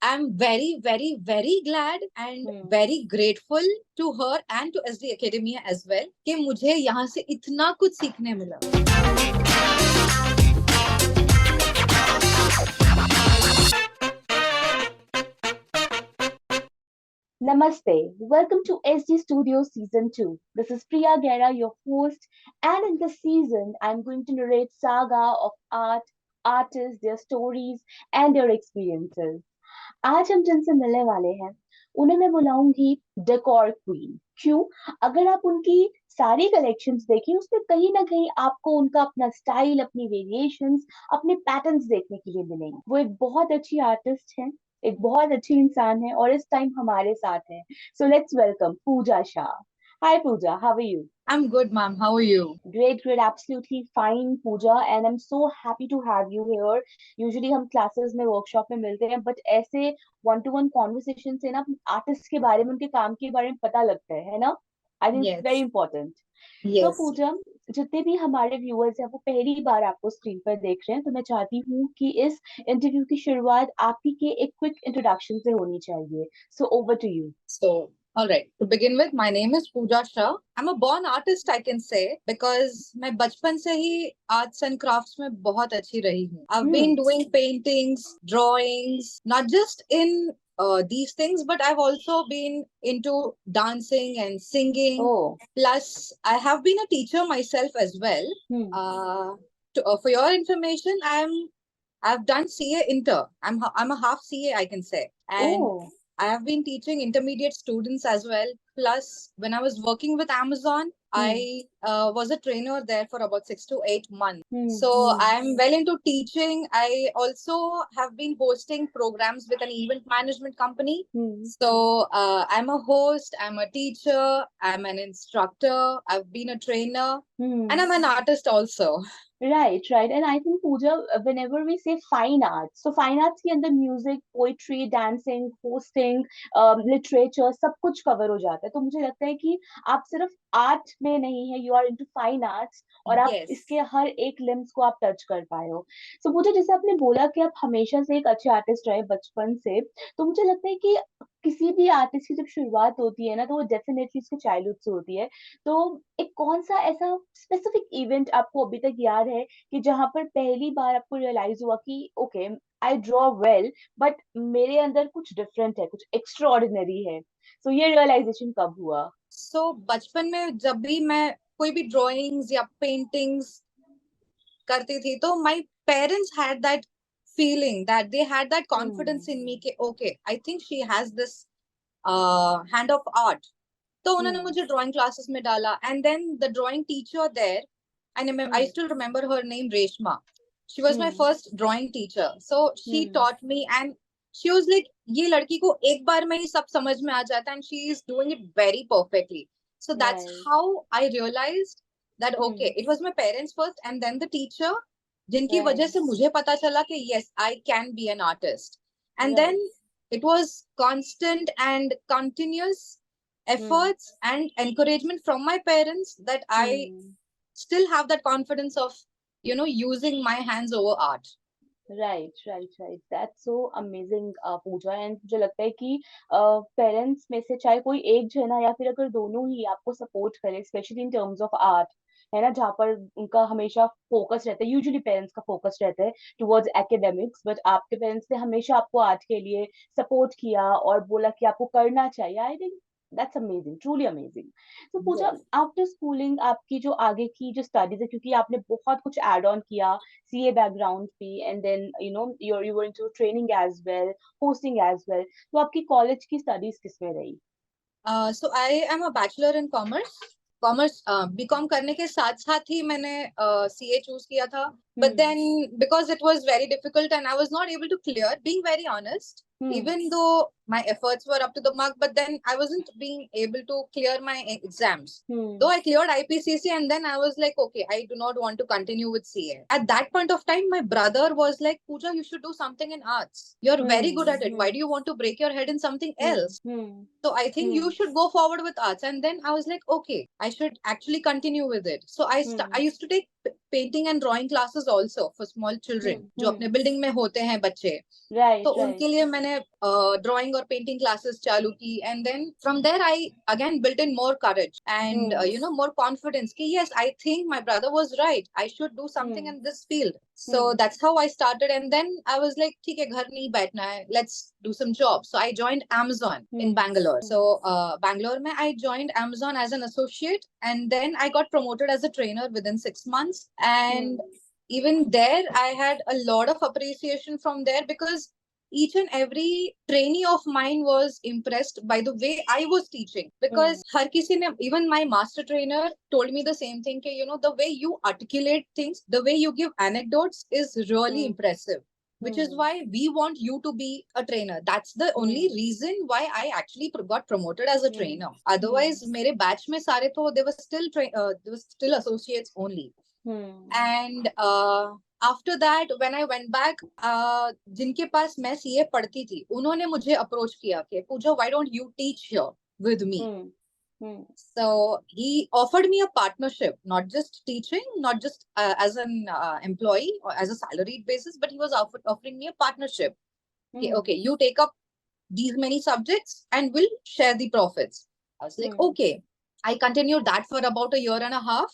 I'm very, very, very glad and very grateful to her and to SD Academia as well कि मुझे यहाँ से इतना कुछ सीखने मिला. Namaste. Welcome to SD Studio Season 2. This is Priya Gera, your host, and in this season, I'm going to narrate saga of art, artists, their stories, and their experiences. आज हम जिनसे मिलने वाले हैं उन्हें मैं बुलाऊंगी डेकोर क्वीन. क्यों? अगर आप उनकी सारी कलेक्शंस देखें उसमें कहीं ना कहीं आपको उनका अपना स्टाइल, अपनी वेरिएशंस, अपने पैटर्न्स देखने के लिए मिलेंगे. वो एक बहुत अच्छी आर्टिस्ट हैं, एक बहुत अच्छी इंसान है और इस टाइम हमारे साथ है. So let's welcome Pooja Shah. Hi Pooja, how are you? I'm good, ma'am. How are you? Great, absolutely fine, Pooja, and I'm so happy to have you here. Usually हम classes में workshop में मिलते हैं, but ऐसे one to one conversation से ना artist के बारे में, उनके काम के बारे में पता लगता है ना? I think it's very important. So Yes. पूजा, जितने भी हमारे व्यूअर्स हैं वो पहली बार आपको स्क्रीन पर देख रहे हैं, तो मैं चाहती हूँ कि इस इंटरव्यू की शुरुआत आपकी के एक क्विक इंट्रोडक्शन से होनी चाहिए. So over to you. So, all right. To begin with, my name is Pooja Shah. I'm a born artist, I can say, because मैं बचपन से ही arts and crafts में बहुत अच्छी रही हूँ. I've been doing paintings, drawings, not just in these things, but I've also been into dancing and singing. Oh. Plus, I have been a teacher myself as well. For your information, I've done CA Inter. I'm a half CA, I can say, and I have been teaching intermediate students as well. Plus, when I was working with Amazon, I was a trainer there for about 6 to 8 months. So I'm well into teaching. I also have been hosting programs with an event management company. So I'm a host, I'm a teacher, I'm an instructor, I've been a trainer, and I'm an artist also. Right. And I think Pooja, whenever we say fine arts, so fine arts के अंदर music, poetry, dancing, hosting, literature सब कुछ cover हो जाता है. तो मुझे लगता है कि आप सिर्फ art में नहीं है, you are into fine arts और आप इसके हर एक limbs को आप touch कर पाए हो. So पूजा, जैसे आपने बोला कि आप हमेशा से एक अच्छे artist रहे बचपन से, तो मुझे लगता है कि किसी भी आर्टिस्ट की जब शुरुआत होती है ना तो वो डेफिनेटली उसके चाइल्डहुड से होती है. तो एक कौन सा ऐसा स्पेसिफिक इवेंट आपको अभी तक याद है कि जहां पर पहली बार आपको रियलाइज हुआ कि okay, I draw well but मेरे अंदर कुछ डिफरेंट है, कुछ एक्स्ट्रा ऑर्डिनरी है. सो ये रियलाइजेशन कब हुआ? बचपन में जब भी मैं कोई भी ड्राइंग्स या पेंटिंग्स करती थी तो my parents had that feeling, that they had that confidence in me कि okay, I think she has this hand of art. तो उन्होंने मुझे ड्राइंग क्लासेस में डाला and then the drawing teacher there, I still remember her name, Reshma. She was my first drawing teacher. So she taught me and she was like, ये लड़की को एक बार में ही सब समझ में आ जाता है and she is doing it very perfectly. So that's how I realized that okay, it was my parents first and then the teacher, जिनकी वजह से मुझे पता चला कि yes, I can be an artist. And then it was constant and continuous efforts and encouragement from my parents that I still have that confidence of, you know, using my hands over art. Right. That's so amazing, Pooja. And मुझे लगता है कि parents में से चाहे कोई एक जना या फिर अगर दोनों ही आपको सपोर्ट करे, specially in terms of art, है ना, जहाँ पर उनका हमेशा फोकस रहता है, यूजुअली पेरेंट्स का फोकस रहता है टुवर्ड्स एकेडमिक्स, बट आपके पेरेंट्स ने हमेशा आपको आर्ट के लिए सपोर्ट किया और बोला कि आपको करना चाहिए. I think that's amazing, truly amazing. तो पूजा, आफ्टर स्कूलिंग आपकी जो आगे की जो स्टडीज है, क्योंकि आपने बहुत कुछ एड ऑन किया सीए बैकग्राउंड पे, and then you were into training as well, hosting as well, तो आपकी कॉलेज की स्टडीज किसमें रही? So I am a bachelor in commerce. BCom करने के साथ साथ ही मैंने सीए चूज किया था, but then because it was very difficult and I was not able to clear, being very honest, even though my efforts were up to the mark, but then I wasn't being able to clear my exams. Though I cleared IPCC and then I was like, okay, I do not want to continue with CA. At that point of time, my brother was like, Pooja, you should do something in arts. You're very good at it. Why do you want to break your head in something else? So I think you should go forward with arts. And then I was like, okay, I should actually continue with it. So I used to take painting and drawing classes also for small children जो अपने building में होते हैं बच्चे, right तो right उनके लिए मैंने ड्राइंग और पेंटिंग क्लासेस चालू की, and then from there I again built in more courage and more confidence कि yes I think my brother was right, I should do something in this field. So that's how I started, and then I was like, ठीक है घर नहीं बैठना है, let's do some jobs. So I joined Amazon in Bangalore. So Bangalore में I joined Amazon as an associate, and then I got promoted as a trainer within 6 months. And even there I had a lot of appreciation from there, because each and every trainee of mine was impressed by the way I was teaching. Because हर किसी ने, even my master trainer told me the same thing कि the way you articulate things, the way you give anecdotes is really impressive, which is why we want you to be a trainer. That's the only reason why I actually got promoted as a trainer. Otherwise मेरे batch में सारे तो they were still associates only. And after that when I went back, जिनके पास मैं CA पढ़ती थी उन्होंने मुझे अप्रोच किया कि पूजा, why don't you teach here with me? So he offered me a partnership, not just teaching, not just as an employee or as a salaried basis, but he was offering me a partnership. Okay, you take up these many subjects and we'll share the profits. I was like, okay. I continued that for about a year and a half.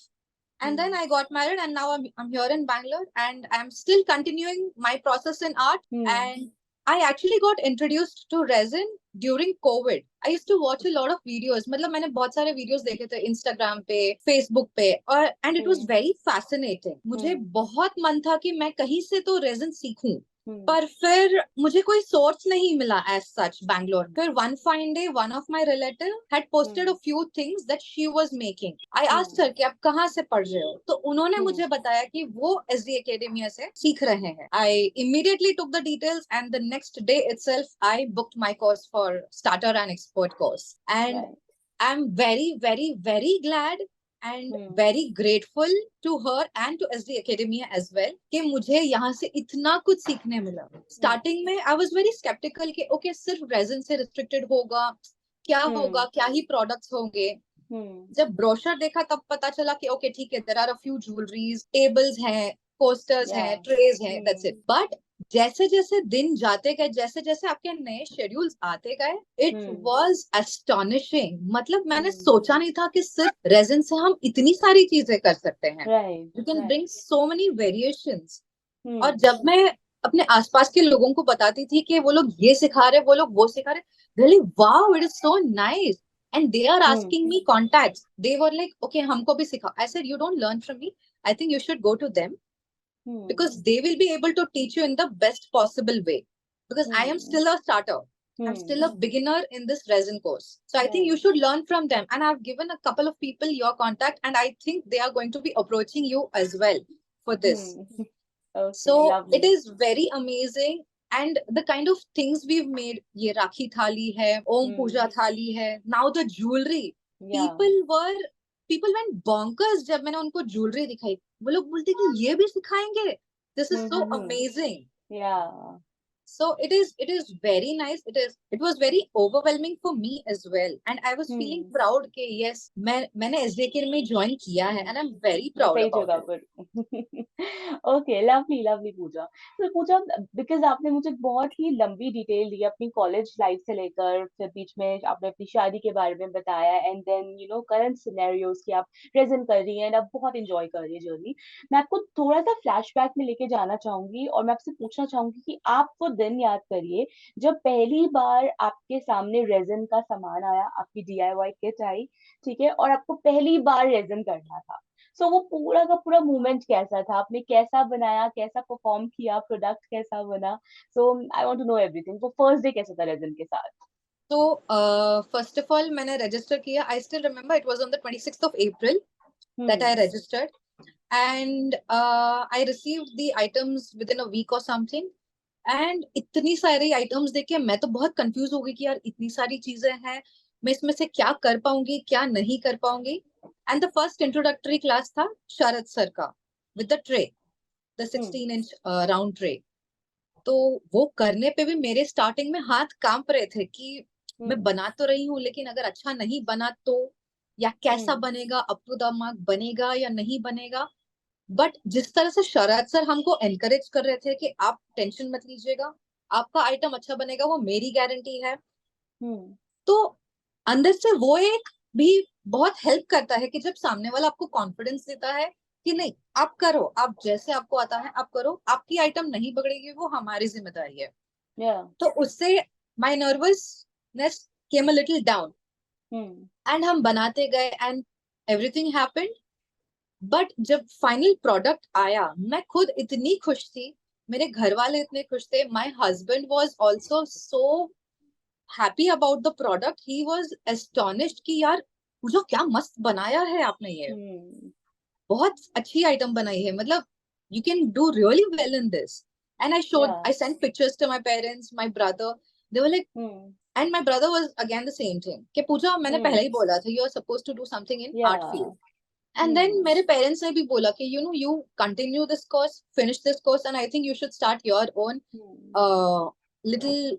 And then I got married, and now I'm here in Bangalore, and I'm still continuing my process in art. And I actually got introduced to resin during COVID. I used to watch a lot of videos. मतलब मैंने बहुत सारे videos देखे थे Instagram पे, Facebook पे, और and it was very fascinating. मुझे बहुत मन था कि मैं कहीं से तो resin सीखूं, पर फिर मुझे कोई सोर्स नहीं मिला एज सच बैंगलोर में. फिर one fine day one of my relative had posted a few things that she was making. I asked her कि आप कहाँ से पढ़ रहे हो, तो उन्होंने मुझे बताया कि वो एसडी एकेडमिया से सीख रहे हैं. I immediately took the details and the next day itself I booked my course for starter and expert course. And I am very very very glad and very grateful to her and to SD Academia as well कि मुझे यहाँ से इतना कुछ सीखने मिला. Starting में I was very skeptical कि okay सिर्फ resin से restricted होगा, क्या होगा, क्या ही products होंगे. जब ब्रोशर देखा तब पता चला कि okay ठीक है, there are a few jewelries, tables हैं, posters हैं, trays हैं, that's it. But जैसे जैसे दिन जाते गए, जैसे जैसे आपके नए शेड्यूल्स आते गए, इट वाज एस्टोनिशिंग. मतलब मैंने सोचा नहीं था कि सिर्फ रेजिन से हम इतनी सारी चीजें कर सकते हैं. You can bring so many variations. और जब मैं अपने आसपास के लोगों को बताती थी कि वो लोग ये सिखा रहे, वो लोग वो सिखा रहे, really wow, it is so nice. And they are asking me contacts. They were like okay हमको भी सिखाओ. I said you don't learn from me, I think you should go to them, because they will be able to teach you in the best possible way. Because I am still a starter. I'm still a beginner in this resin course. So I think you should learn from them. And I've given a couple of people your contact, and I think they are going to be approaching you as well for this. Okay, so lovely. It is very amazing. And the kind of things we've made, ye Rakhi Thali hai, Om Puja Thali hai, now the jewelry. People went bonkers जब मैंने उनको jewellery दिखाई. वो लोग बोलते कि ये भी सिखाएंगे. This is so amazing. Yeah. So it is very nice. It was very overwhelming for me as well, and I was feeling proud कि yes मैंने SDK में join किया है, and I'm very proud about it. Okay, lovely, lovely पूजा. तो पूजा, because आपने मुझे बहुत ही लंबी डिटेल दी अपनी कॉलेज लाइफ से लेकर, फिर बीच में आपने अपनी शादी के बारे में बताया, एंड देन करंट सिनेरियोज कि आप प्रेजेंट कर रही हैं एंड आप बहुत एंजॉय कर रही है जर्नी. मैं आपको थोड़ा सा फ्लैशबैक में लेके जाना चाहूंगी और मैं आपसे पूछना चाहूंगी कि आप वो दिन याद करिए जब पहली बार आपके सामने रेजिन का सामान आया, आपकी DIY किट आई, ठीक है, और आपको पहली बार रेजिन करना था. सो वो पूरा का पूरा मूवमेंट कैसा था, आपने कैसा बनाया, कैसा परफॉर्म किया, प्रोडक्ट कैसा बना. So I want to know everything. तो फर्स्ट डे कैसा था रेजिन के साथ? So first of all मैंने register किया. I still remember it was on the 26th of April that I registered, and I received the items within a week or something. And इतनी सारी items देख के मैं तो बहुत कंफ्यूज हो गई कि यार इतनी सारी चीजें हैं, मैं इसमें से क्या कर पाऊंगी, क्या नहीं कर पाऊंगी. And the first introductory class था शरद सर का with the tray, the 16-inch round tray. तो वो करने पे भी मेरे स्टार्टिंग में हाथ कांप रहे थे कि मैं बना तो रही हूँ, लेकिन अगर अच्छा नहीं बना तो, या कैसा बनेगा, अप टू द मार्क बनेगा या नहीं बनेगा. बट जिस तरह से शरद सर हमको एनकरेज कर रहे थे कि आप टेंशन मत लीजिएगा, आपका आइटम अच्छा बनेगा, वो मेरी गारंटी है, हम्म तो अंदर से वो एक भी बहुत हेल्प करता है कि जब सामने वाला आपको कॉन्फिडेंस देता है कि नहीं आप करो, आप जैसे आपको आता है आप करो, आपकी आइटम नहीं बगड़ेगी, वो हमारी जिम्मेदारी है। या तो उससे my nervousness came a little down, hmm and हम बनाते गए एंड एवरीथिंग हैपेंड। बट जब फाइनल प्रोडक्ट आया मैं खुद इतनी खुश थी, मेरे घर वाले इतने खुश थे, my husband was also so happy about the product, he was astonished कि यार पूजा क्या मस्त बनाया है आपने, ये हम्म बहुत अच्छी आइटम बनाई है, मतलब you can do really well in this. And yeah I sent pictures to my parents, my brother, they were like, hmm and my brother was again the same thing कि पूजा मैंने पहले ही हम्म बोला था you are suppose to do something in yeah art field. And then hmm मेरे parents ने भी बोला कि you know you continue this course, finish this course, and I think you should start your own hmm little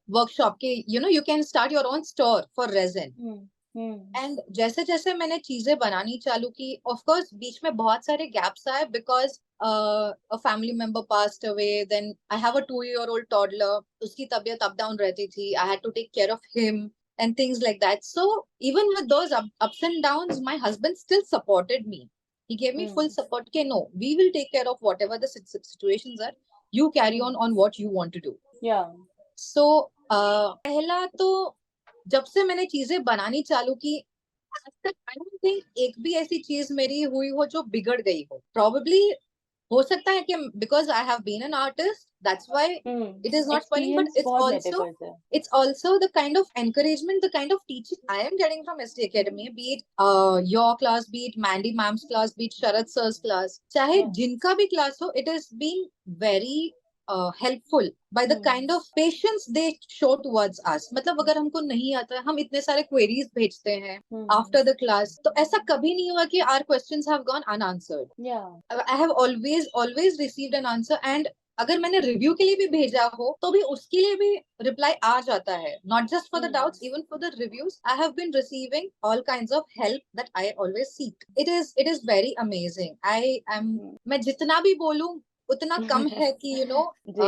workshop के, you know you can start your own store for resin. Hmm hmm and जैसे जैसे मैंने चीजें बनानी चालू की, of course बीच में बहुत सारे गैप्स आए because a family member passed away, then I have a 2 year old toddler, उसकी तबीयत अप डाउन रहती थी, I had to take care of him and things like that. So even with those ups and downs, my husband still supported me. He gave me full hmm support. Okay, no, we will take care of whatever the situations are. You carry hmm on what you want to do. या सो पहला तो जब से मैंने चीजें बनानी चालू की आज तक आई डोंट थिंक एक भी ऐसी चीज मेरी हुई हो जो बिगड़ गई हो। प्रॉब्ली हो सकता है कि because I have been an artist that's why it is not funny, but experience बहुत मैटर करता है। it's also the kind of encouragement, the kind of teaching I am getting from SD Academy, be it your class, be it Mandy ma'am's class, be it Sharad sir's class, चाहे या जिनका भी class हो, it has been very helpful by the kind hmm of patience they show towards us। मतलब अगर हमको नहीं आता है, हम इतने सारे queries भेजते हैं हम्म आफ्टर द क्लास, तो ऐसा कभी नहीं हुआ कि our questions have gone unanswered. Yeah I have always always received an answer, and अगर मैंने रिव्यू के लिए भी भेजा हो तो भी उसके लिए भी रिप्लाई आ जाता है, not just for the hmm doubts, even for the reviews I have been receiving all kinds of help that I always seek. It is very amazing. I am, hmm मैं जितना भी बोलूं उतना कम है कि यू नो जी।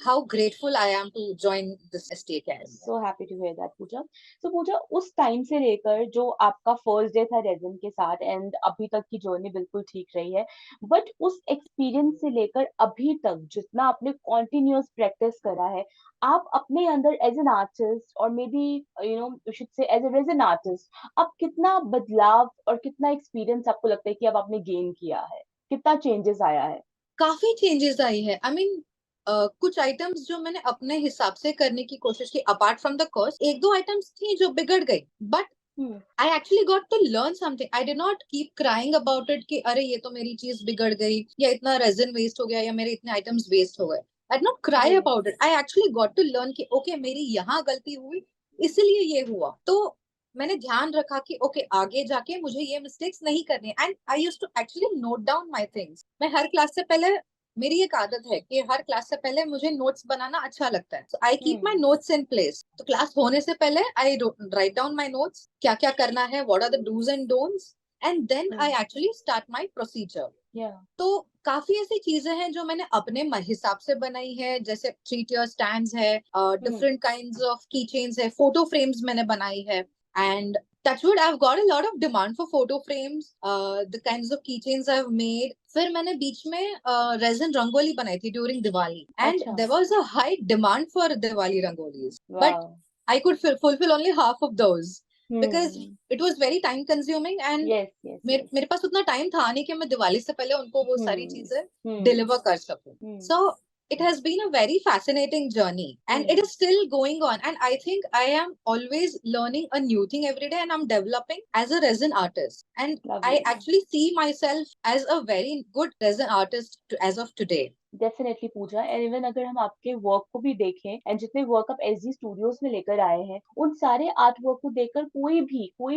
How grateful I am to join this ST academy. So happy to hear that Pooja. तो पूजा उस टाइम से लेकर जो आपका फर्स्ट डे था रेजिन के साथ एंड अभी तक की जर्नी बिल्कुल ठीक रही है, बट उस एक्सपीरियंस से लेकर अभी तक जितना आपने कॉन्टिन्यूअस प्रैक्टिस करा है, आप अपने अंदर एज एन आर्टिस्ट और maybe you know you should say as a resin artist आप कितना बदलाव और कितना एक्सपीरियंस आपको लगता है कि अब आपने गेन किया है, कितना चेंजेस आया है? काफी चेंजेस आई है। आई मीन कुछ आइटम्स जो मैंने अपने हिसाब से करने की कोशिश की, अपार्ट फ्रॉम द कॉस्ट, एक दो आइटम्स थी जो बिगड़ गई, but hmm I actually got to learn something. I did not keep crying about it कि अरे ये तो मेरी चीज बिगड़ गई, या इतना रेजन वेस्ट हो गया, या मेरे इतने आइटम्स वेस्ट हो गए। आई डिड नॉट क्राई जी about it, I actually got to learn कि ओके मेरी यहाँ गलती हुई, इसलिए ये हुआ। तो मैंने ध्यान रखा कि ओके आगे जाके मुझे ये मिस्टेक्स नहीं करनी, and I used to actually note down my things. मैं हर क्लास से पहले, मेरी एक आदत है कि हर क्लास से पहले मुझे नोट्स बनाना अच्छा लगता है, so I keep my hmm notes in place. तो क्लास होने से पहले I write down my notes, क्या क्या करना है, what are the dos and don'ts, and then I hmm actually start my procedure. Yeah तो काफी ऐसी चीजें हैं जो मैंने अपने हिसाब से बनाई है, जैसे 3 tier स्टैंड्स है, हम्म डिफरेंट काइंड्स ऑफ की चेन्स है, फोटो फ्रेम्स मैंने बनाई है, and touchwood I've got a lot of demand for photo frames, the kinds of keychains I've made। फिर मैंने बीच में रेजिन रंगोली बनाई थी ड्यूरिंग दिवाली, एंड अच्छा there was a high demand for Diwali rangolis, but वाह I could fulfill only half of those because hmm it was very time consuming, and yes yes मेरे yes मेरे पास उतना टाइम था नहीं कि मैं दिवाली से पहले उनको वो सारी हम्म चीजें हम्म डिलीवर कर सकूं। हम्म सो it has been a very fascinating journey, and it hmm is still going on, and I think I am always learning a new thing every day, and I'm developing as a resin artist, and I lovely. actually see myself as a very good resin artist as of today। Definitely Pooja, and even अगर हम आपके work को भी देखें and जितने work आप SG studios में लेकर आए हैं, उन सारे आर्ट वर्क को देखकर कोई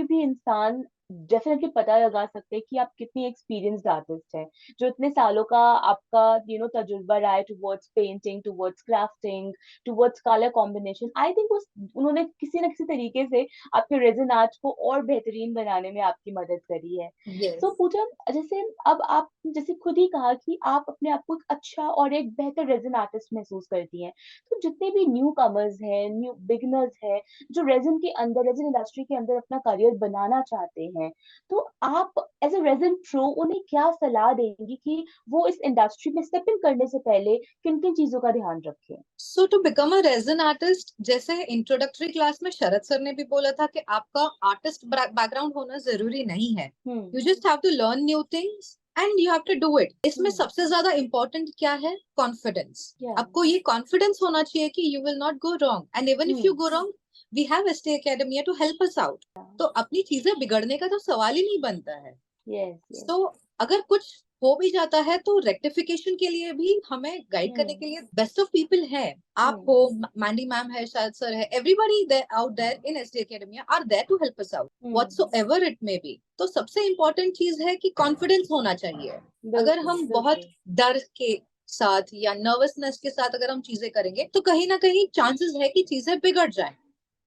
भी इंसान डेफिनेटली पता लगा सकते हैं कि आप कितनी एक्सपीरियंस्ड आर्टिस्ट हैं, जो इतने सालों का आपका तजुर्बा रहा है towards painting, towards crafting, towards colour combination. I think उस उन्होंने किसी न किसी तरीके से आपके रेजिन आर्ट को और बेहतरीन बनाने में आपकी मदद करी है। So yes. पूजा, जैसे अब आप जैसे खुद ही कहा कि आप अपने आप को एक अच्छा और एक बेहतर रेजिन आर्टिस्ट महसूस करती हैं, तो जितने भी न्यू कमर्स हैं, न्यू बिगनर्स हैं, जो रेजिन के अंदर, रेजिन इंडस्ट्री के अंदर अपना करियर बनाना चाहते हैं, तो आप एज ए रेजिन प्रो उन्हें क्या सलाह देंगी कि वो इस इंडस्ट्री में स्टेप इन करने से पहले किन किन चीजों का ध्यान रखें? So to become a resin artist, जैसे इंट्रोडक्टरी क्लास में शरद सर ने भी बोला था कि आपका आर्टिस्ट बैकग्राउंड होना जरूरी नहीं है। Hmm. You just have to learn new things and you have to do it. इसमें हम्म। सबसे ज्यादा इम्पोर्टेंट क्या है? कॉन्फिडेंस। या। आपको ये कॉन्फिडेंस होना चाहिए कि you will not go wrong, and even if you hmm. Go wrong, we have ST academy to help us out. तो अपनी चीजें बिगड़ने का तो सवाल ही नहीं बनता है। Yes, yes. तो अगर कुछ हो भी जाता है तो रेक्टिफिकेशन के लिए भी हमें गाइड करने हम्म। के लिए बेस्ट ऑफ पीपल है। आप हम्म। हो, मैंडी मैम है, शायद सर है, everybody out there in SD academy are there to help us out whatsoever it may be. तो सबसे इम्पोर्टेंट चीज है कि कॉन्फिडेंस होना चाहिए। अगर बिल्कुल, हम बहुत बिल्कुल। डर के साथ या नर्वसनेस के साथ अगर हम चीजें करेंगे तो कहीं ना कहीं चांसेस है कि चीजें बिगड़ जाए।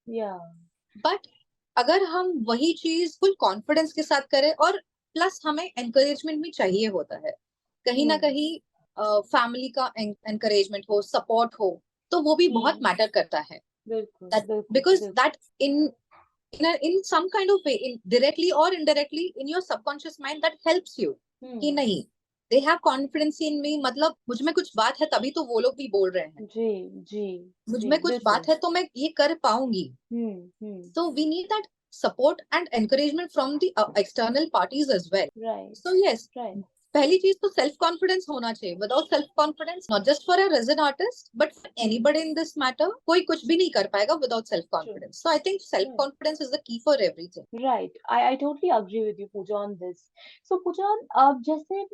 या। बट अगर हम वही चीज फुल कॉन्फिडेंस के साथ करें, और प्लस हमें एनकरेजमेंट भी चाहिए होता है, कहीं ना हम्म। कहीं फैमिली का एनकरेजमेंट हो, सपोर्ट हो, तो वो भी बहुत हम्म। मैटर करता है। बिल्कुल, दैट बिल्कुल, बिकॉज बिल्कुल। That in some kind of way, in directly or indirectly in your subconscious mind, that helps you कि हम्म। नहीं, they have confidence in me, मतलब मुझ में कुछ बात है तभी तो वो लोग भी बोल रहे हैं, जी, जी, मुझ जी, में कुछ बिल्कुल। बात है तो मैं ये कर पाऊंगी। हम्म। हम्म। So we need that support and encouragement from the external parties as well. Right, So yes, right. पहली चीज तो सेल्फ कॉन्फिडेंस होना चाहिए। Without self confidence, not just for a resin artist but for anybody in this matter, कोई कुछ भी नहीं कर पाएगा without self true. Confidence. So I think self confidence is the key for everything. Right, I totally agree with you, Pooja, on this. So Pooja, अब जैसे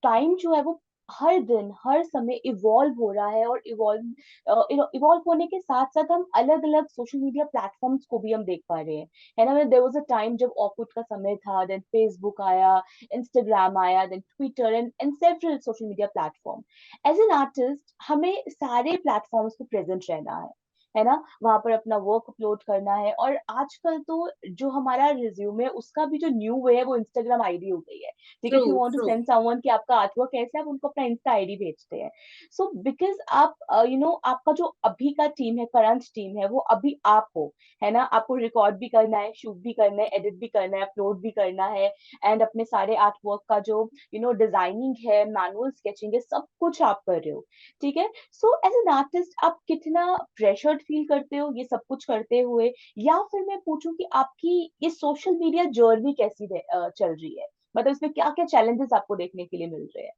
time जो है वो हर दिन हर समय इवॉल्व हो रहा है, और इवॉल्व होने के साथ साथ हम अलग अलग सोशल मीडिया प्लेटफॉर्म्स को भी हम देख पा रहे हैं, है ना। देयर वाज अ टाइम जब ऑकूट का समय था, देन फेसबुक आया, इंस्टाग्राम आया, then Twitter and several social media platform. As an artist हमें सारे प्लेटफॉर्म्स पे प्रेजेंट रहना है ना, वहां पर अपना वर्क अपलोड करना है। और आजकल तो जो हमारा रिज्यूमे है उसका भी जो न्यू वे है वो इंस्टाग्राम आईडी हो गई है। ठीक है, true, if you want to true. Send someone कि आपका आर्टवर्क कैसा है, आप उनको अपना इंस्टा आईडी भेजते हैं। सो बिकॉज आप आपका जो अभी का टीम है, करंट टीम है, वो अभी आप हो, है ना। आपको रिकॉर्ड भी करना है, शूट भी करना है, एडिट भी करना है, अपलोड भी करना है, एंड अपने सारे आर्ट वर्क का जो डिजाइनिंग है, मैनुअल स्केचिंग है, सब कुछ आप कर रहे हो। ठीक है। सो एज एन आर्टिस्ट आप कितना प्रेशर्ड फील करते हो ये सब कुछ करते हुए, या फिर मैं पूछूं कि आपकी ये सोशल मीडिया जर्नी कैसी चल रही है, मतलब इसमें क्या क्या चैलेंजेस आपको देखने के लिए मिल रहे हैं?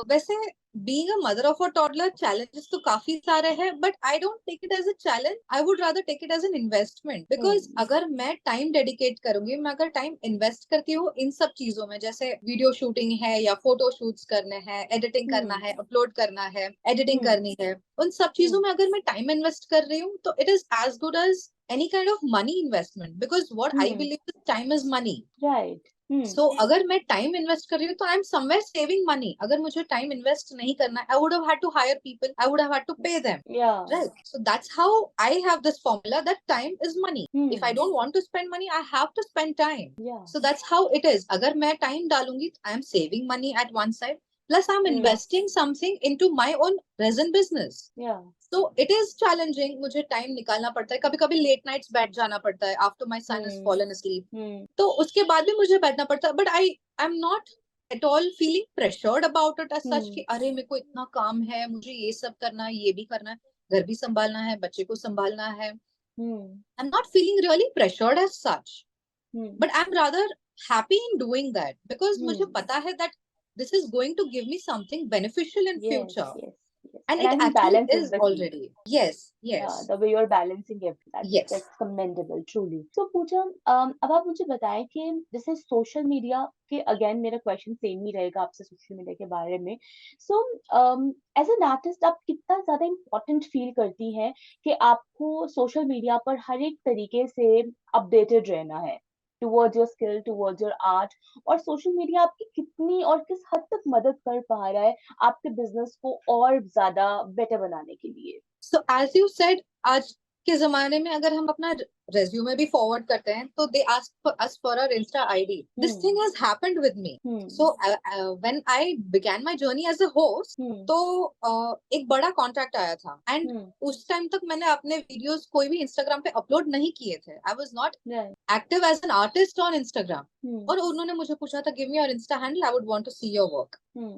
वैसे being a mother of a toddler, challenges तो काफी सारे हैं, but I don't take it as a challenge, I would rather take it as an investment. Because hmm. अगर मैं टाइम डेडिकेट करूंगी, मैं अगर टाइम इन्वेस्ट करती हूँ इन सब चीजों में, जैसे वीडियो शूटिंग है या फोटो शूट्स करने हैं, एडिटिंग करना हम्म। है, अपलोड करना है, एडिटिंग हम्म। करनी है, उन सब चीजों हम्म। में अगर मैं टाइम इन्वेस्ट कर रही हूँ तो it is as good as any kind of money investment, because what I hmm. believe is time is money. Right. Hmm. So अगर मैं टाइम इन्वेस्ट कर रही हूँ तो I am somewhere saving money. अगर मुझे टाइम इन्वेस्ट नहीं करना, I would have had to hire people, I would have had to pay them, yeah. right? So that's how I have this formula that time is money. If I hmm. don't want to spend money, I have to spend time. या। So that's how it is. अगर मैं time डालूंगी, I am saving money at one side, plus I'm hmm. investing something into my own resin business. या। तो it is challenging, मुझे time निकालना पड़ता है, कभी कभी लेट नाइट्स बैठ जाना पड़ता है after my son is hmm. Fallen asleep, hmm. तो उसके बाद भी मुझे बैठना पड़ता है। But I am not at all feeling pressured about it as such कि हम्म। अरे मेरे को इतना काम है, मुझे ये सब करना है, ये भी करना है, घर भी संभालना है, बच्चे को संभालना है। Hmm. I am not feeling really pressured as such, hmm. But I am rather happy in doing that, because मुझे हम्म। पता है that this is going to give me something beneficial in yes, future, yes, yes, and and it I think actually balance is is the key. already. Yes, Yeah, yes, the way you're balancing it, that's yes. commendable, truly. So Pooja, अब आप मुझे बताएं कि जैसे social media के, again मेरा question same ही रहेगा आपसे सोशल मीडिया के बारे में। सो एज एन आर्टिस्ट आप कितना ज्यादा इम्पोर्टेंट फील करती हैं कि आपको सोशल मीडिया पर हर एक तरीके से अपडेटेड रहना है? towards your skill, towards your art, और सोशल मीडिया आपकी कितनी और किस हद तक मदद कर पा रहा है आपके बिजनेस को और ज्यादा बेटर बनाने के लिए? सो एज यू सेड, आज के जमाने में अगर हम अपना रेज्यूमे भी फॉरवर्ड करते हैं तो they ask us for our insta ID. This thing has happened with me. So when I began my journey as a host, तो एक बड़ा कॉन्ट्रैक्ट आया था एंड उस टाइम तक मैंने अपने वीडियोस कोई भी इंस्टाग्राम पे अपलोड नहीं किए थे. I was not active as an artist on Instagram. और उन्होंने मुझे पूछा था, give me your insta handle, I would want to see your work.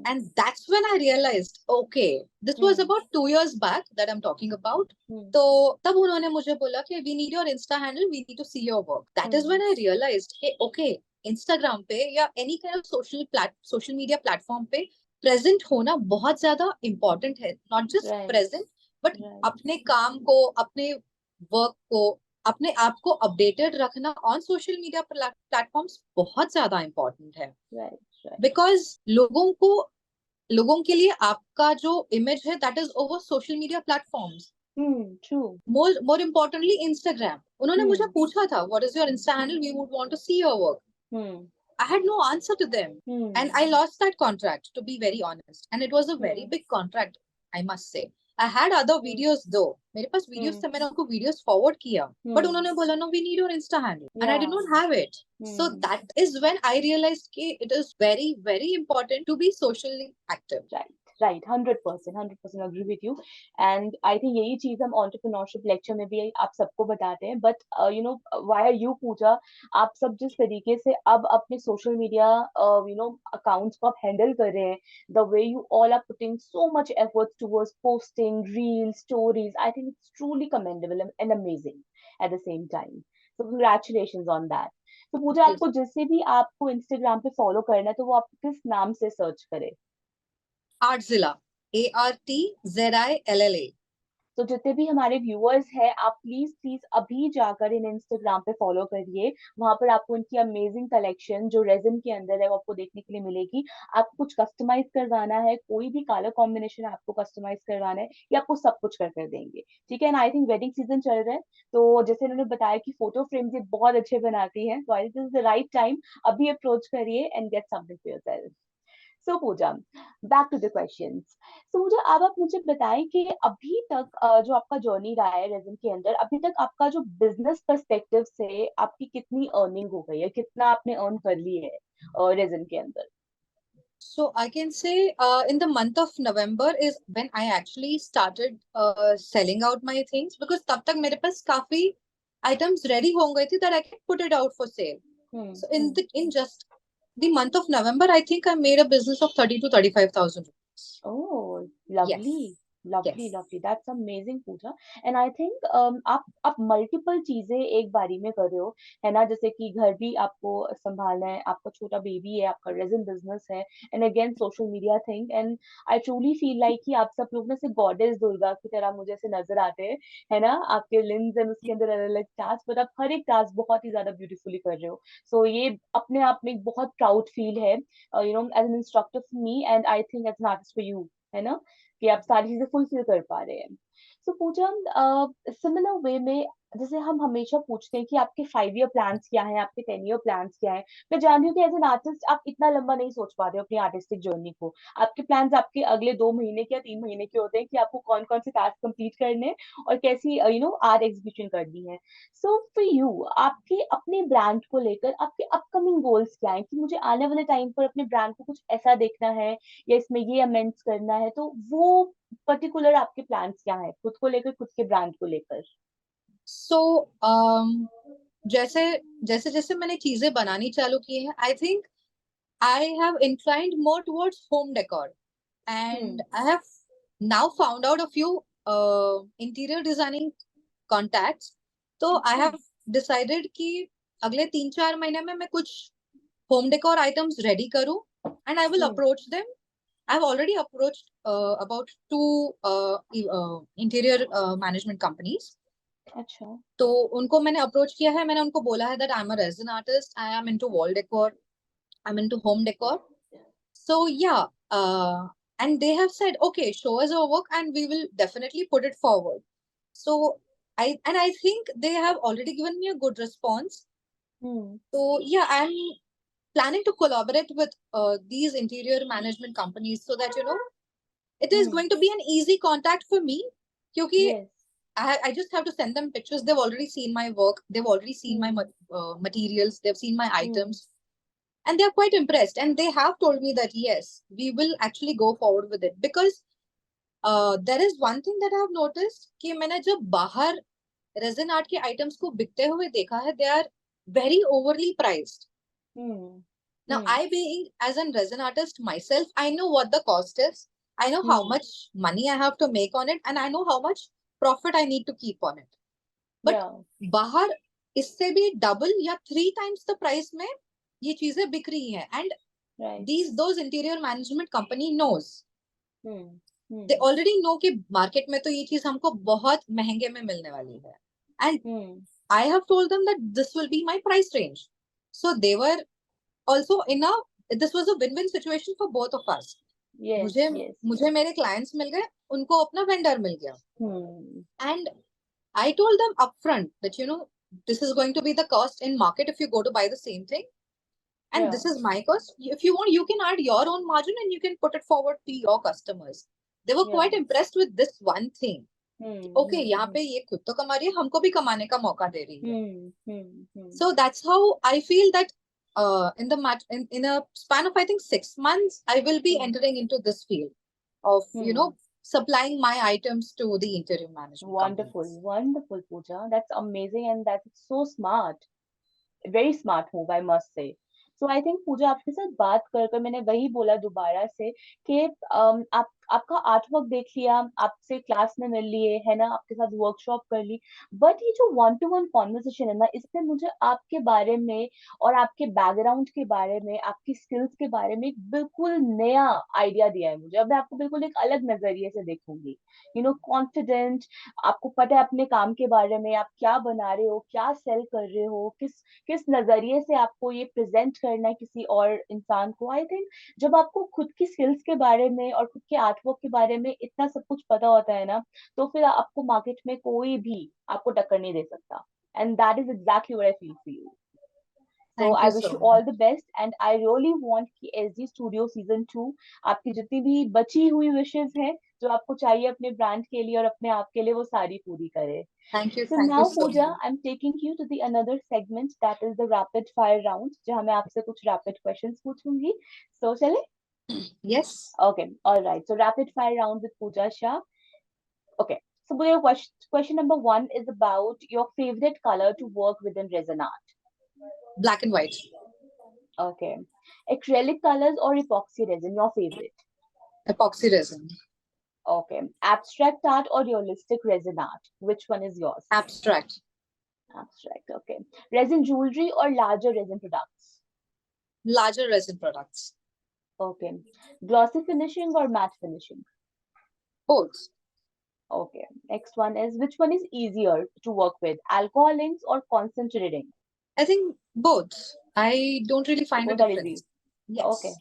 And that's when I realized, okay, this was about 2 years back that I'm talking about. तो तब उन्होंने मुझे बोला कि we need your Insta handle, we need to see your work. That is when I realized कि okay, Instagram पे या any kind of social media platform पे present होना बहुत ज्यादा important है. Not just present, but अपने काम को, अपने work को, अपने आप को अपडेटेड रखना ऑन सोशल मीडिया प्लेटफॉर्म्स बहुत ज्यादा इम्पोर्टेंट है. बिकॉज लोगों के लिए आपका जो इमेज है that is over social media platforms. More importantly Instagram. उन्होंने मुझे पूछा था, what is your insta handle, we would want to see your work. I had no answer to them. And I lost that contract, to be very honest. And it was a very big contract, I must say. I had other videos though. मेरे पास videos थे, मैंने उनको videos forward किया. But उन्होंने बोला, no, we need your Insta handle. And I did not have it. So that is when I realized कि it is very, very important to be socially active. Right, 100% agree with you. And I think यही चीज हम entrepreneurship lecture में भी आप सबको बताते हैं. But you know, why are you, Pooja, आप सब जिस तरीके से अब अपने social media accounts को आप handle कर रहे हैं, the way you all are putting so much efforts towards posting reels, stories, I think it's truly commendable and amazing at the same time. So congratulations on that. तो पूजा, आपको जिससे भी आपको Instagram पे follow करना है तो वो आप किस नाम से search करे? Artzilla, ARTZILLA. तो जितने भी हमारे व्यूअर्स हैं, आप प्लीज अभी जाकर इन इंस्टाग्राम पे फॉलो करिए. वहां पर आपको इनकी अमेजिंग कलेक्शन जो रेजिन के अंदर है वो आपको देखने के लिए मिलेगी. आपको कुछ कस्टमाइज करवाना है, कोई भी कलर कॉम्बिनेशन आपको कस्टमाइज करवाना है, ये आपको सब कुछ कर देंगे. ठीक है. And I think wedding season चल रहा है, तो जैसे उन्होंने बताया कि फोटो फ्रेम्स ये बहुत अच्छे बनाती है, तो I think this is the right time. अभी अप्रोच करिए and get something for yourself. So Pooja, back to the questions. तो मुझे अब आप मुझे बताएं कि अभी तक जो आपका जर्नी रहा है रेजिन के अंदर, अभी तक आपका जो बिजनेस पर्सपेक्टिव से आपकी कितनी अर्निंग हो गई है, कितना आपने अर्न कर ली है रेजिन के अंदर? So I can say in the month of November is when I actually started selling out my things, because तब तक मेरे पास काफी items ready हो गए थे that I can put it out for sale. So in just the month of November, I think I made a business of 30 to 35,000 rupees. Oh, lovely. Yes. Lovely, Yes. lovely. That's amazing, Pooja. And I think आप multiple चीजें एक बारी में कर रहे हो, है ना? जैसे कि घर भी आपको संभालना है, आपका छोटा बेबी है, आपका रेजिन बिजनेस है, and again social media thing. And I truly feel like कि आप सब लोग में से गॉडेस दुर्गा की तरह मुझे ऐसे नजर आते हैं, है ना? आपके लिंक्स एंड उसके अंदर अलग अलग टास्क, बट आप हर एक टास्क बहुत ही ज्यादा ब्यूटीफुली कर रहे हो. सो ये अपने आप में एक बहुत प्राउड फील है, you know, as an instructor for me, and I think as an artist for you, है ना, कि आप सारी चीजें फुलफिल कर पा रहे हैं. सो पूजा, सिमिलर वे में जैसे हम हमेशा पूछते हैं कि आपके 5 ईयर प्लान्स क्या हैं, आपके 10 ईयर प्लान्स क्या हैं. मैं जानती हूँ कि एज एन आर्टिस्ट आप इतना लंबा नहीं सोच पाते हो अपनी आर्टिस्टिक जर्नी को. आपके प्लान्स आपके अगले 2 महीने के या 3 महीने के होते हैं कि आपको कौन कौन से टास्क कंप्लीट करने हैं और कैसी आर्ट एग्जीबिशन करनी है. सो फॉर यू, आपके अपने ब्रांड को लेकर आपके अपकमिंग गोल्स क्या हैं, कि मुझे आने वाले टाइम पर अपने ब्रांड को कुछ ऐसा देखना है या इसमें ये अमेंड्स करना है, तो वो पर्टिकुलर आपके प्लान्स क्या है खुद को लेकर, खुद के ब्रांड को लेकर? So जैसे जैसे जैसे मैंने चीजें बनानी चालू की है, I think I have inclined more towards home decor, and I have now found out a few interior designing contacts. तो I have decided कि अगले 3-4 महीने में मैं कुछ home decor items ready करूँ, and I will approach them. I have already approached about 2 interior management companies. अच्छा. तो उनको मैंने अप्रोच किया है. मैंने उनको बोला है that I'm a resin artist, I am into wall decor, I'm into home decor. So yeah, and they have said, okay, show us your work and we will definitely put it forward. So I think they have already given me a good response. So yeah, I'm planning to collaborate with these interior management companies so that it is going to be an easy contact for me. Because Yes. I just have to send them pictures. They've already seen my work. They've already seen my materials. They've seen my items. And they're quite impressed. And they have told me that, yes, we will actually go forward with it. Because there is one thing that I have noticed कि मैंने जब बाहर resin art के items को बिकते हुए देखा है, they are very overly priced. Now, I being as a resin artist myself, I know what the cost is. I know how much money I have to make on it, and I know how much profit I need to keep on it. But बाहर इससे भी double या 3 times the price में ये चीजें बिक रही हैं. And those interior management company knows. They already know कि market में तो ये चीज हमको बहुत महंगे में मिलने वाली है. And I have told them that this will be my price range. So they were also this was a win-win situation for both of us. मुझे मेरे clients मिल गए, उनको अपना vendor मिल गया. And I told them upfront that this is going to be the cost in market if you go to buy the same thing, and this is my cost. If you want, you can add your own margin and you can put it forward to your customers. They were quite impressed with this one thing. Okay, यहाँ पे ये खुद तो कमा रही है, हमको भी कमाने का मौका दे रही है. So that's how I feel that in a span of I think 6 months, I will be entering into this field of supplying my items to the interior management. Wonderful, Pooja. That's amazing, and that's so smart. Very smart move, I must say. So I think पूजा आपके साथ बात कर कर मैंने वही बोला दोबारा से कि आपका आर्ट वर्क देख लिया, आपसे क्लास में मिल लिए है ना, आपके साथ वर्कशॉप कर ली, बट ये जो 1-to-1 कॉन्वर्सेशन है ना, इससे मुझे आपके बारे में और आपके बैकग्राउंड के बारे में, आपकी स्किल्स के बारे में एक बिल्कुल नया आइडिया दिया है मुझे. अब मैं आपको बिल्कुल एक अलग नजरिए से देखूंगी. कॉन्फिडेंट, आपको पता है अपने काम के बारे में, आप क्या बना रहे हो, क्या सेल कर रहे हो, किस नजरिए से आपको ये प्रेजेंट करना है किसी और इंसान को. आई थिंक जब आपको खुद की स्किल्स के बारे में और खुद के आर्टवर्क के बारे में इतना सब कुछ पता होता है ना, तो फिर आपको मार्केट में कोई भी आपको टक्कर नहीं दे सकता. And that is exactly what I feel for you. So I wish you all the best, and I really want कि SG Studio Season 2 आपकी जितनी भी बची हुई wishes हैं जो आपको चाहिए अपने ब्रांड के लिए और अपने आप के लिए, वो सारी पूरी करे. Thank you. So now Pooja, I'm taking you to the another segment, that is the rapid fire round, जहाँ मैं आपसे कुछ rapid questions पूछूंगी. So चले? Yes. Okay, all right. So rapid fire round with Pooja Shah. Okay. So Pooja, question number 1 is about your favorite color to work with in resin art. Black and white. Okay. Acrylic colors or epoxy resin, your favorite? Epoxy resin. Okay. Abstract art or realistic resin art? Which one is yours? Abstract. Abstract, okay. Resin jewelry or larger resin products? Larger resin products. Okay. Glossy finishing or matte finishing? Both. Okay. Next one is, which one is easier to work with? Alcohol inks or concentrating? I think both. I don't really find a difference. Yes. Okay.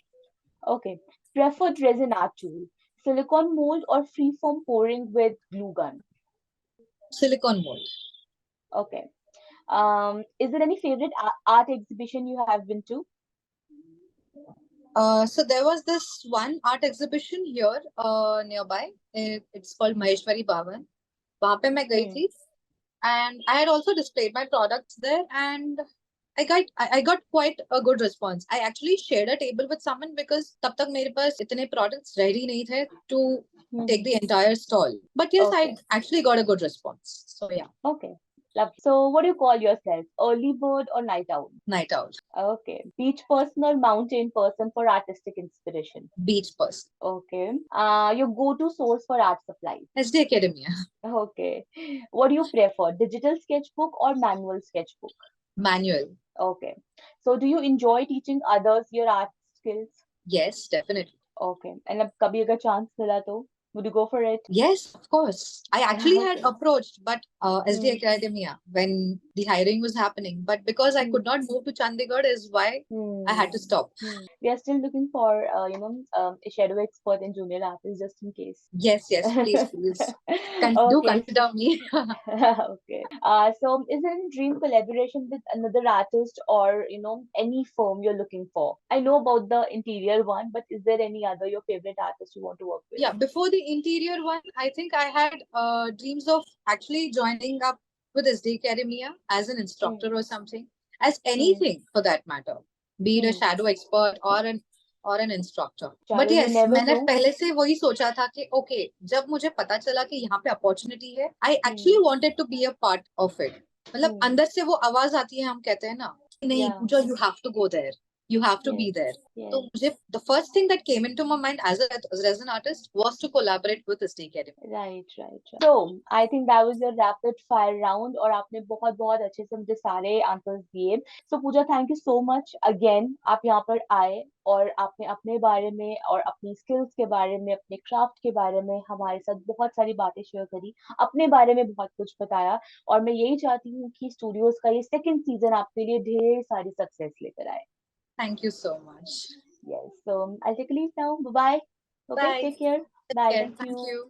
Okay. Preferred resin art tool? Silicone mold or freeform pouring with glue gun? Silicone mold. Okay. Is there any favorite art exhibition you have been to? So there was this one art exhibition here nearby. It's called Maheshwari Bhavan. वहाँ पे मैं गई थी, and I had also displayed my products there, and I got quite a good response. I actually shared a table with someone because तब तक मेरे पास इतने products ready नहीं थे to take the entire stall. But yes, I actually got a good response. So yeah. Okay. Lovely. So what do you call yourself? Early bird or night owl? Night owl. Okay. Beach person or mountain person for artistic inspiration? Beach person. Okay. Your go-to source for art supplies? SD Academia. Okay. What do you prefer? Digital sketchbook or manual sketchbook? Manual. Okay. So do you enjoy teaching others your art skills? Yes, definitely. Okay. And अब कभी अगर chance मिला तो Would you go for it? Yes, of course. I actually had Okay. approached, but SD Hmm. Academia when the hiring was happening. But because I could Hmm. not move to Chandigarh, is why I had to Hmm. stop. We are still looking for, a shadow expert and junior artist just in case. Yes, yes, please, please. Do Okay. consider me. Okay. So is there any dream collaboration with another artist or, any firm you're looking for? I know about the interior one, but is there any other your favorite artist you want to work with? Yeah, before the interior one, I think I had dreams of actually joining up with SD Academia as an Hmm. instructor or something, as Hmm. anything for that matter, be it a Hmm. shadow expert or an instructor. But चलो, you yes, never मैंने know. पहले से वही सोचा था कि okay, जब मुझे पता चला कि यहाँ पे अपॉर्चुनिटी है, I Hmm. Actually wanted to be a part of it. मतलब Hmm. अंदर से वो आवाज आती है, हम कहते हैं ना कि नहीं Yeah. Pooja, you have to go there, you have to Yes. Be there. तो Yes. मुझे the first thing that came into my mind as an artist was to collaborate with SD Academy. Right, right, right. So, I think that was your rapid fire round और आपने बहुत बहुत अच्छे से मुझे सारे आंसर्स दिए. So, Puja, thank you so much again. आप यहाँ पर आए और आपने अपने बारे में और अपनी स्किल्स के बारे में, अपने क्राफ्ट के बारे में हमारे साथ बहुत सारी बातें शेयर करी, अपने बारे में बहुत कुछ बताया और मैं यही चाहती हूँ कि स्टूडियोज का ये सेकंड सीजन आपके लिए ढेर सारी सक्सेस लेकर आए. Thank you so much. Yes, so I'll take a leave now. Bye bye. Okay, Bye. take care. Take Bye. care. Thank Thank you. you.